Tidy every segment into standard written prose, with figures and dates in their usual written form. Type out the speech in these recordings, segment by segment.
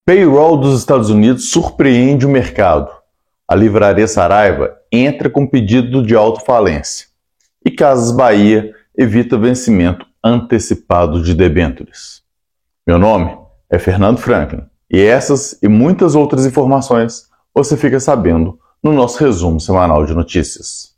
Payroll dos Estados Unidos surpreende o mercado. A livraria Saraiva entra com pedido de autofalência. E Casas Bahia evita vencimento antecipado de debêntures. Meu nome é Fernando Franklin e essas e muitas outras informações você fica sabendo no nosso resumo semanal de notícias.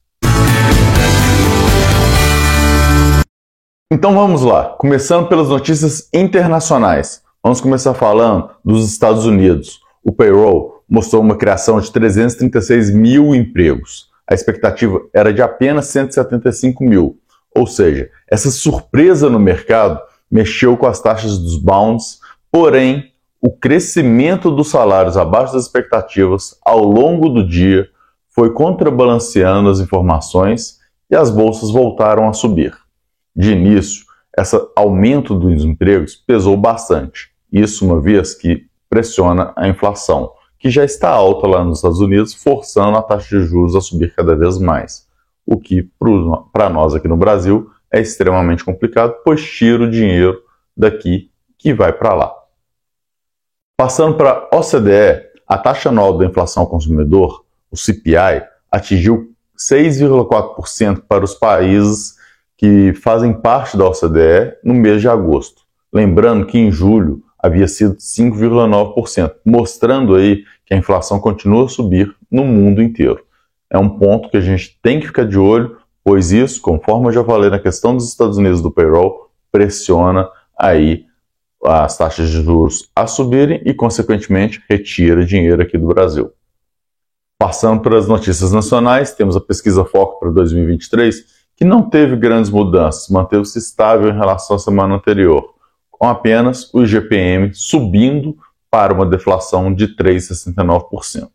Então vamos lá, começando pelas notícias internacionais. Vamos começar falando dos Estados Unidos. O payroll mostrou uma criação de 336 mil empregos. A expectativa era de apenas 175 mil. Ou seja, essa surpresa no mercado mexeu com as taxas dos bonds, porém, o crescimento dos salários abaixo das expectativas ao longo do dia foi contrabalanceando as informações e as bolsas voltaram a subir. De início, esse aumento dos empregos pesou bastante. Isso uma vez que pressiona a inflação, que já está alta lá nos Estados Unidos, forçando a taxa de juros a subir cada vez mais. O que, para nós aqui no Brasil, é extremamente complicado, pois tira o dinheiro daqui que vai para lá. Passando para a OCDE, a taxa anual da inflação ao consumidor, o CPI, atingiu 6,4% para os países que fazem parte da OCDE no mês de agosto. Lembrando que em julho havia sido 5,9%, mostrando aí que a inflação continua a subir no mundo inteiro. É um ponto que a gente tem que ficar de olho, pois isso, conforme eu já falei na questão dos Estados Unidos do payroll, pressiona aí as taxas de juros a subirem e, consequentemente, retira dinheiro aqui do Brasil. Passando para as notícias nacionais, temos a pesquisa Foco para 2023, que não teve grandes mudanças, manteve-se estável em relação à semana anterior, com apenas o IGPM subindo para uma deflação de 3,69%.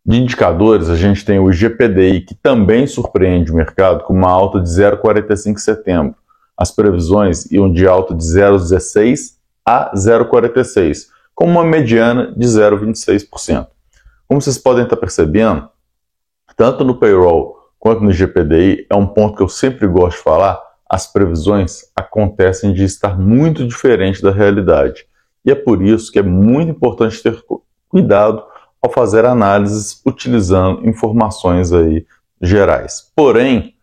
De indicadores, a gente tem o IGPDI, que também surpreende o mercado, com uma alta de 0,45 em setembro. As previsões iam de alta de 0,16 a 0,46, com uma mediana de 0,26%. Como vocês podem estar percebendo, tanto no payroll quanto no IGPDI, é um ponto que eu sempre gosto de falar, as previsões acontecem de estar muito diferente da realidade. E é por isso que é muito importante ter cuidado ao fazer análises utilizando informações aí gerais. Porém,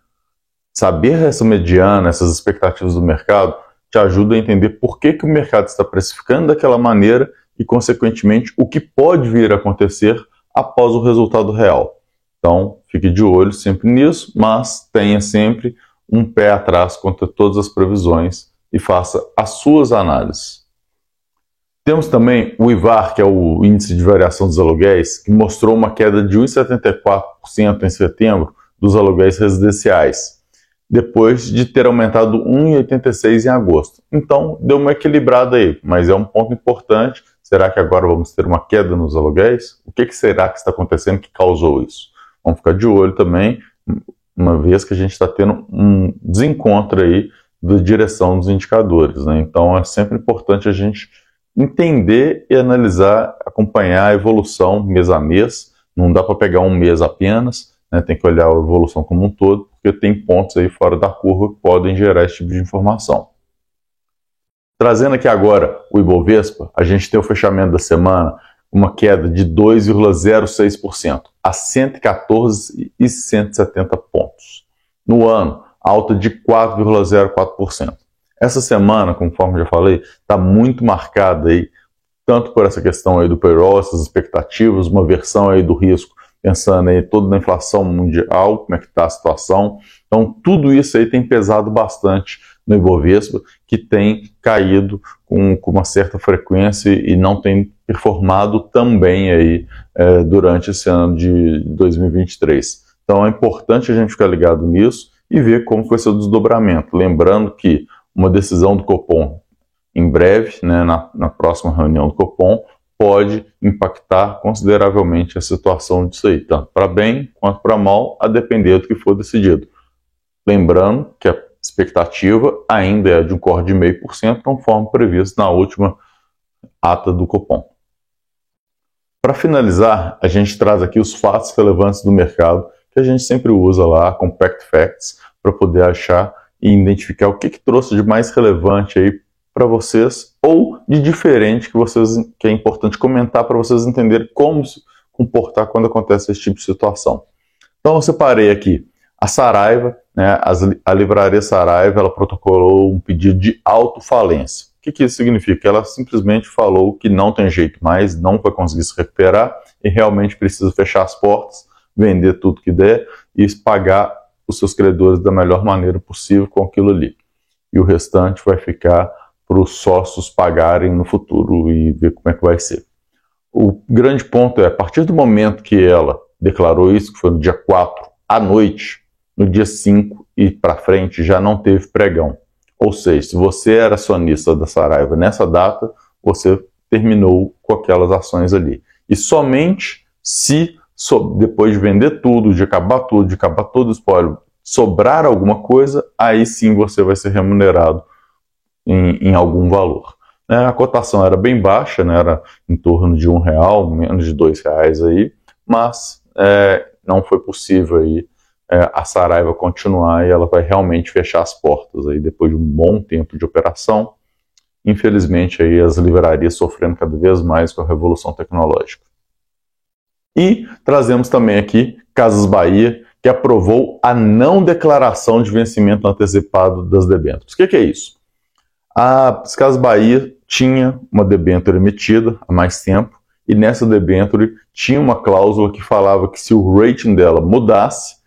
saber essa mediana, essas expectativas do mercado, te ajuda a entender por que o mercado está precificando daquela maneira e, consequentemente, o que pode vir a acontecer após o resultado real. Então, fique de olho sempre nisso, mas tenha sempre um pé atrás contra todas as previsões e faça as suas análises. Temos também o IVAR, que é o Índice de Variação dos Aluguéis, que mostrou uma queda de 1,74% em setembro dos aluguéis residenciais, depois de ter aumentado 1,86% em agosto. Então, deu uma equilibrada aí, mas é um ponto importante. Será que agora vamos ter uma queda nos aluguéis? O que será que está acontecendo que causou isso? Vamos ficar de olho também, uma vez que a gente está tendo um desencontro aí da direção dos indicadores, né? Então é sempre importante a gente entender e analisar, acompanhar a evolução mês a mês. Não dá para pegar um mês apenas, né? Tem que olhar a evolução como um todo, porque tem pontos aí fora da curva que podem gerar esse tipo de informação. Trazendo aqui agora o Ibovespa, a gente tem o fechamento da semana, uma queda de 2,06% a 114.170 pontos. No ano, alta de 4,04%. Essa semana, conforme já falei, está muito marcada aí, tanto por essa questão aí do payroll, essas expectativas, uma versão aí do risco, pensando aí toda na inflação mundial, como é que está a situação. Então, tudo isso aí tem pesado bastante no Ibovespa, que tem caído com uma certa frequência e não tem performado tão bem aí durante esse ano de 2023. Então é importante a gente ficar ligado nisso e ver como vai ser o desdobramento. Lembrando que uma decisão do Copom em breve, né, na próxima reunião do Copom, pode impactar consideravelmente a situação disso aí, tanto para bem quanto para mal, a depender do que for decidido. Lembrando que a expectativa ainda é de um corte de 0,5%, conforme previsto na última ata do Copom. Para finalizar, a gente traz aqui os fatos relevantes do mercado, que a gente sempre usa lá, Compact Facts, para poder achar e identificar o que trouxe de mais relevante aí para vocês ou de diferente que é importante comentar para vocês entenderem como se comportar quando acontece esse tipo de situação. Então eu separei aqui a Saraiva, né, a livraria Saraiva, ela protocolou um pedido de autofalência. O que isso significa? Ela simplesmente falou que não tem jeito mais, não vai conseguir se recuperar e realmente precisa fechar as portas, vender tudo que der e pagar os seus credores da melhor maneira possível com aquilo ali. E o restante vai ficar para os sócios pagarem no futuro e ver como é que vai ser. O grande ponto é, a partir do momento que ela declarou isso, que foi no dia 4 à noite, no dia 5 e para frente já não teve pregão. Ou seja, se você era acionista da Saraiva nessa data, você terminou com aquelas ações ali. E somente se, depois de vender tudo, de acabar todo o espólio, sobrar alguma coisa, aí sim você vai ser remunerado em algum valor. A cotação era bem baixa, né? Era em torno de R$1, menos de R$2 aí, mas não foi possível aí, a Saraiva continuar e ela vai realmente fechar as portas aí depois de um bom tempo de operação. Infelizmente aí as livrarias sofrendo cada vez mais com a revolução tecnológica. E trazemos também aqui Casas Bahia, que aprovou a não declaração de vencimento antecipado das debêntures. O que é isso? A Casas Bahia tinha uma debênture emitida há mais tempo e nessa debênture tinha uma cláusula que falava que se o rating dela mudasse,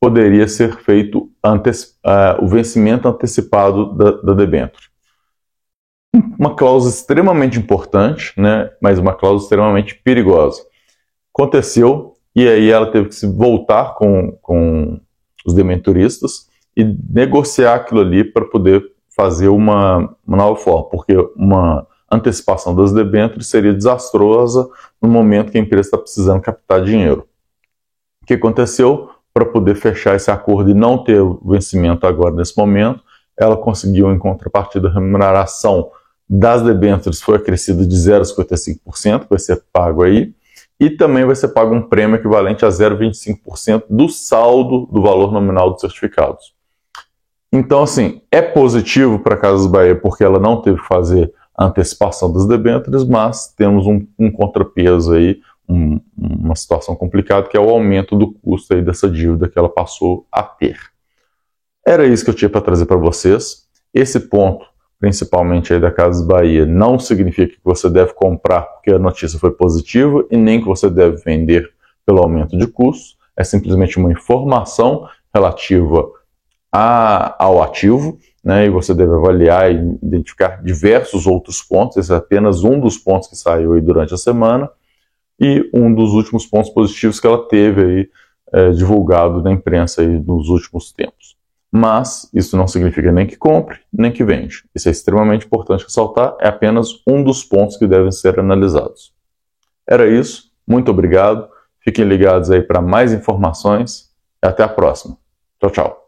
poderia ser feito o vencimento antecipado da debênture. Uma cláusula extremamente importante, né, mas uma cláusula extremamente perigosa. Aconteceu e aí ela teve que se voltar com os debenturistas e negociar aquilo ali para poder fazer uma nova forma, porque uma antecipação das debêntures seria desastrosa no momento que a empresa está precisando captar dinheiro. O que aconteceu? Para poder fechar esse acordo e não ter o vencimento agora nesse momento, ela conseguiu, em contrapartida, a remuneração das debêntures foi acrescida de 0,55%, vai ser pago aí, e também vai ser pago um prêmio equivalente a 0,25% do saldo do valor nominal dos certificados. Então, assim, é positivo para a Casas Bahia porque ela não teve que fazer a antecipação das debêntures, mas temos um contrapeso aí, uma situação complicada, que é o aumento do custo aí dessa dívida que ela passou a ter. Era isso que eu tinha para trazer para vocês. Esse ponto, principalmente aí da Casas Bahia, não significa que você deve comprar porque a notícia foi positiva e nem que você deve vender pelo aumento de custos. É simplesmente uma informação relativa ao ativo, né, e você deve avaliar e identificar diversos outros pontos. Esse é apenas um dos pontos que saiu aí durante a semana e um dos últimos pontos positivos que ela teve aí divulgado na imprensa aí nos últimos tempos. Mas isso não significa nem que compre, nem que vende. Isso é extremamente importante ressaltar, é apenas um dos pontos que devem ser analisados. Era isso, muito obrigado, fiquem ligados aí para mais informações e até a próxima. Tchau, tchau.